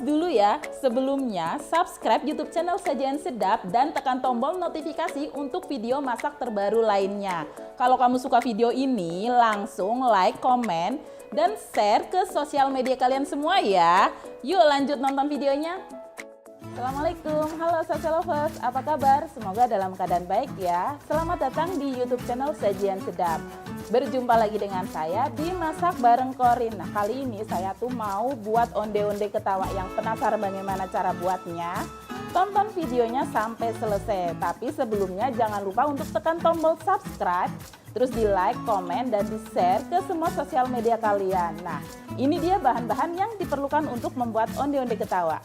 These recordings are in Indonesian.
dulu ya, sebelumnya subscribe YouTube channel Sajian Sedap dan tekan tombol notifikasi untuk video masak terbaru lainnya. Kalau kamu suka video ini, langsung like, komen, dan share ke sosial media kalian semua ya. Yuk lanjut nonton videonya. Assalamualaikum, halo Sase Lovers, apa kabar? Semoga dalam keadaan baik ya. Selamat datang di YouTube channel Sajian Sedap. Berjumpa lagi dengan saya di Masak Bareng Korin. Nah, kali ini saya tuh mau buat onde-onde ketawa. Yang penasaran bagaimana cara buatnya? Tonton videonya sampai selesai. Tapi sebelumnya jangan lupa untuk tekan tombol subscribe, terus di like, komen, dan di share ke semua sosial media kalian. Nah, ini dia bahan-bahan yang diperlukan untuk membuat onde-onde ketawa.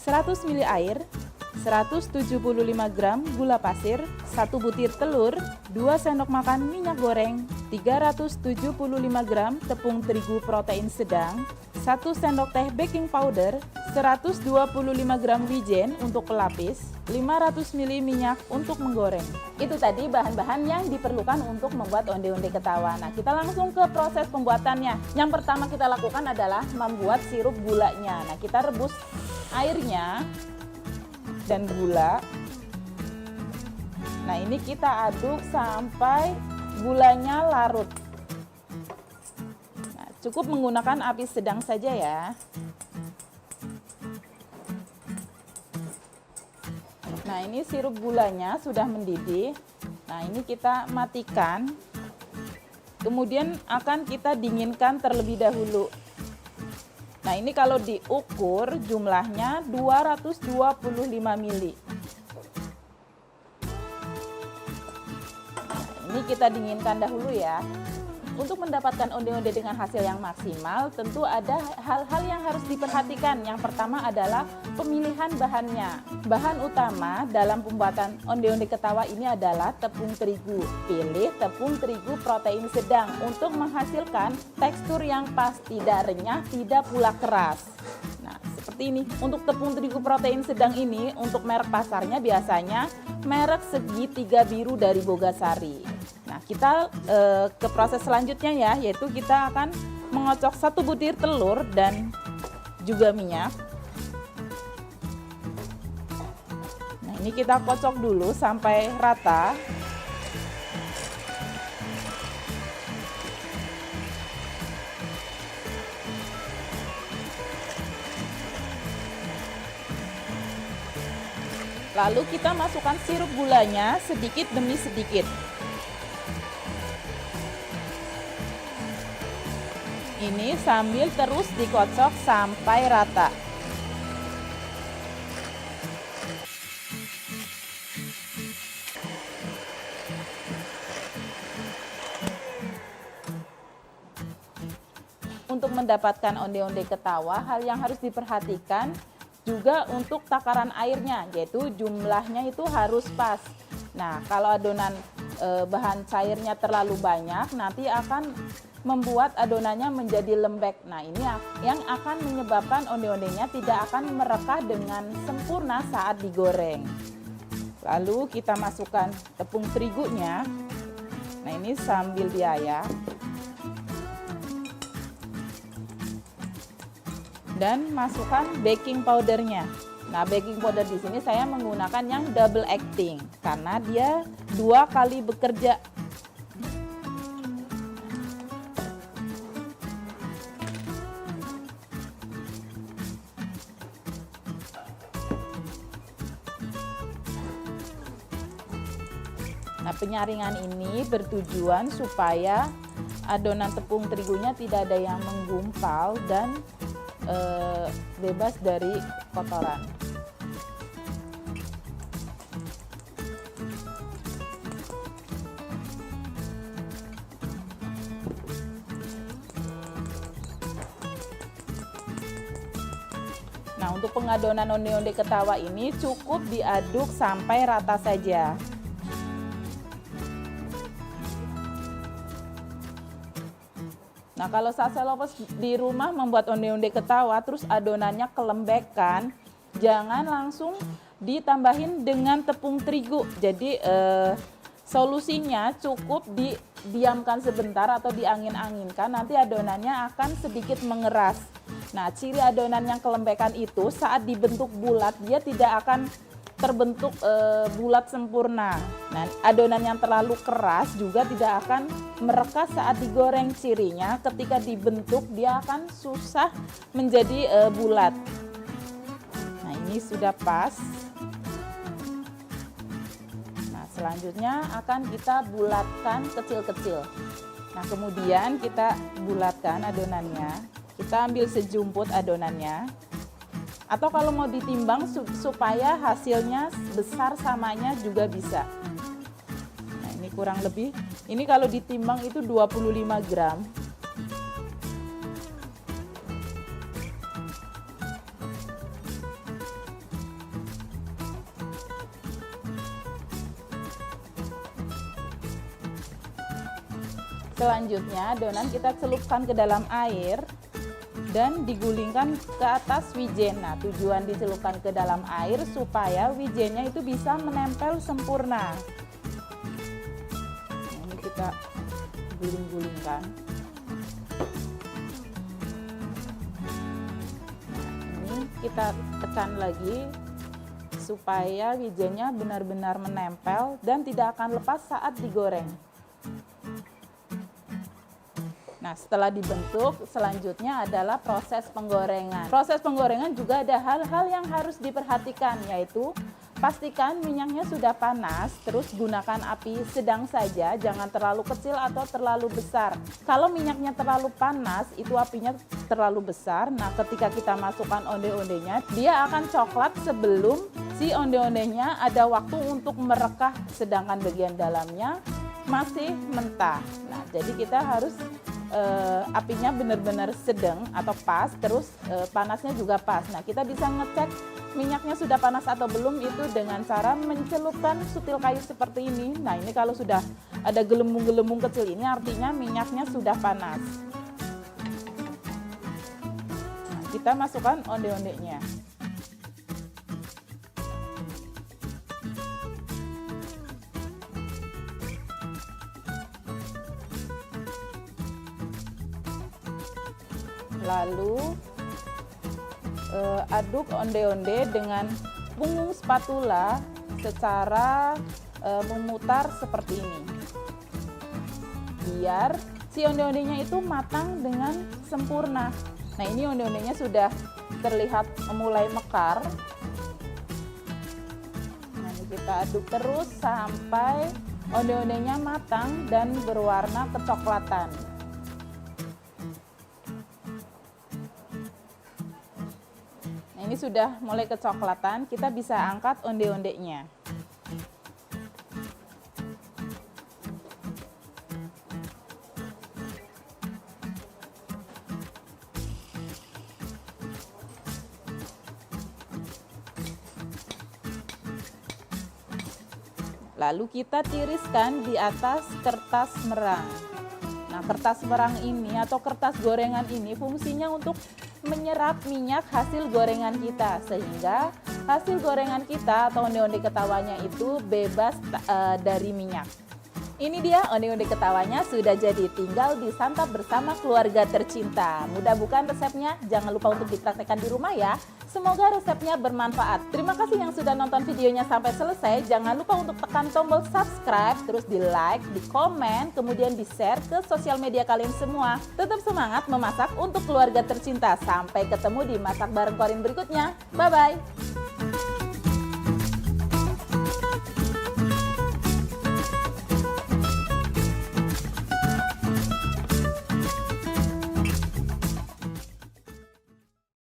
100 ml air, 175 gram gula pasir, 1 butir telur, 2 sendok makan minyak goreng, 375 gram tepung terigu protein sedang, 1 sendok teh baking powder, 125 gram wijen untuk pelapis, 500 ml minyak untuk menggoreng. Itu tadi bahan-bahan yang diperlukan untuk membuat onde-onde ketawa. Nah, kita langsung ke proses pembuatannya. Yang pertama kita lakukan adalah membuat sirup gulanya. Nah, kita rebus airnya dan gula. Nah, ini kita aduk sampai gulanya larut. Nah, cukup menggunakan api sedang saja ya. Nah, ini sirup gulanya sudah mendidih. Nah, ini kita matikan. Kemudian akan kita dinginkan terlebih dahulu. Nah, ini kalau diukur jumlahnya 225 ml. Nah, ini kita dinginkan dahulu ya. Untuk mendapatkan onde-onde dengan hasil yang maksimal, tentu ada hal-hal yang harus diperhatikan. Yang pertama adalah pemilihan bahannya. Bahan utama dalam pembuatan onde-onde ketawa ini adalah tepung terigu. Pilih tepung terigu protein sedang untuk menghasilkan tekstur yang pas, tidak renyah, tidak pula keras. Nah, seperti ini. Untuk tepung terigu protein sedang ini, untuk merek pasarnya biasanya merek segitiga biru dari Bogasari. Nah, kita ke proses selanjutnya ya, yaitu kita akan mengocok 1 butir telur dan juga minyak. Nah, ini kita kocok dulu sampai rata. Lalu kita masukkan sirup gulanya sedikit demi sedikit. Ini sambil terus dikocok sampai rata. Untuk mendapatkan onde-onde ketawa, hal yang harus diperhatikan juga untuk takaran airnya, yaitu jumlahnya itu harus pas. Nah, kalau adonan bahan cairnya terlalu banyak, nanti akan membuat adonannya menjadi lembek. Nah, ini yang akan menyebabkan onde-ondenya tidak akan merekah dengan sempurna saat digoreng. Lalu kita masukkan tepung terigunya. Nah, ini sambil diayak. Dan masukkan baking powdernya. Nah, baking powder di sini saya menggunakan yang double acting karena dia 2 kali bekerja. Nah, penyaringan ini bertujuan supaya adonan tepung terigunya tidak ada yang menggumpal dan bebas dari kotoran. Nah, untuk pengadonan onde-onde ketawa ini cukup diaduk sampai rata saja. Nah, kalau Sase Lovers di rumah membuat onde-onde ketawa terus adonannya kelembekan, jangan langsung ditambahin dengan tepung terigu. Jadi Solusinya cukup didiamkan sebentar atau diangin-anginkan, nanti adonannya akan sedikit mengeras. Nah, ciri adonan yang kelembekan itu saat dibentuk bulat dia tidak akan terbentuk bulat sempurna. Nah, adonan yang terlalu keras juga tidak akan merekah saat digoreng. Cirinya ketika dibentuk dia akan susah menjadi bulat. Nah, ini sudah pas. Selanjutnya akan kita bulatkan kecil-kecil. Nah, kemudian kita bulatkan adonannya. Kita ambil sejumput adonannya. Atau kalau mau ditimbang supaya hasilnya besar samanya juga bisa. Nah, ini kurang lebih. Ini kalau ditimbang itu 25 gram. Selanjutnya adonan kita celupkan ke dalam air dan digulingkan ke atas wijen. Nah, tujuan dicelupkan ke dalam air supaya wijennya itu bisa menempel sempurna. Nah, ini kita guling-gulingkan. Nah, ini kita tekan lagi supaya wijennya benar-benar menempel dan tidak akan lepas saat digoreng. Nah, setelah dibentuk, selanjutnya adalah proses penggorengan. Proses penggorengan juga ada hal-hal yang harus diperhatikan, yaitu pastikan minyaknya sudah panas, terus gunakan api sedang saja, jangan terlalu kecil atau terlalu besar. Kalau minyaknya terlalu panas, itu apinya terlalu besar. Nah, ketika kita masukkan onde-ondenya, dia akan coklat sebelum si onde-ondenya ada waktu untuk merekah, sedangkan bagian dalamnya masih mentah. Nah, jadi kita harus apinya benar-benar sedang atau pas, terus panasnya juga pas. Nah, kita bisa ngecek minyaknya sudah panas atau belum itu dengan cara mencelupkan sutil kayu seperti ini. Nah, ini kalau sudah ada gelembung-gelembung kecil ini artinya minyaknya sudah panas. Nah, kita masukkan onde-ondenya. Lalu aduk onde-onde dengan punggung spatula secara memutar seperti ini. Biar si onde-ondenya itu matang dengan sempurna. Nah, ini onde-ondenya sudah terlihat mulai mekar. Nah, ini kita aduk terus sampai onde-ondenya matang dan berwarna kecoklatan. Ini sudah mulai kecoklatan, kita bisa angkat onde-ondenya. Lalu kita tiriskan di atas kertas merang. Nah, kertas merang ini atau kertas gorengan ini fungsinya untuk menyerap minyak hasil gorengan kita, sehingga hasil gorengan kita atau onde-onde ketawanya itu bebas dari minyak. Ini dia onde-onde ketawanya sudah jadi, tinggal disantap bersama keluarga tercinta. Mudah bukan resepnya? Jangan lupa untuk dipraktekkan di rumah ya. Semoga resepnya bermanfaat. Terima kasih yang sudah nonton videonya sampai selesai. Jangan lupa untuk tekan tombol subscribe, terus di like, di komen, kemudian di share ke sosial media kalian semua. Tetap semangat memasak untuk keluarga tercinta. Sampai ketemu di Masak Bareng Corin berikutnya. Bye-bye.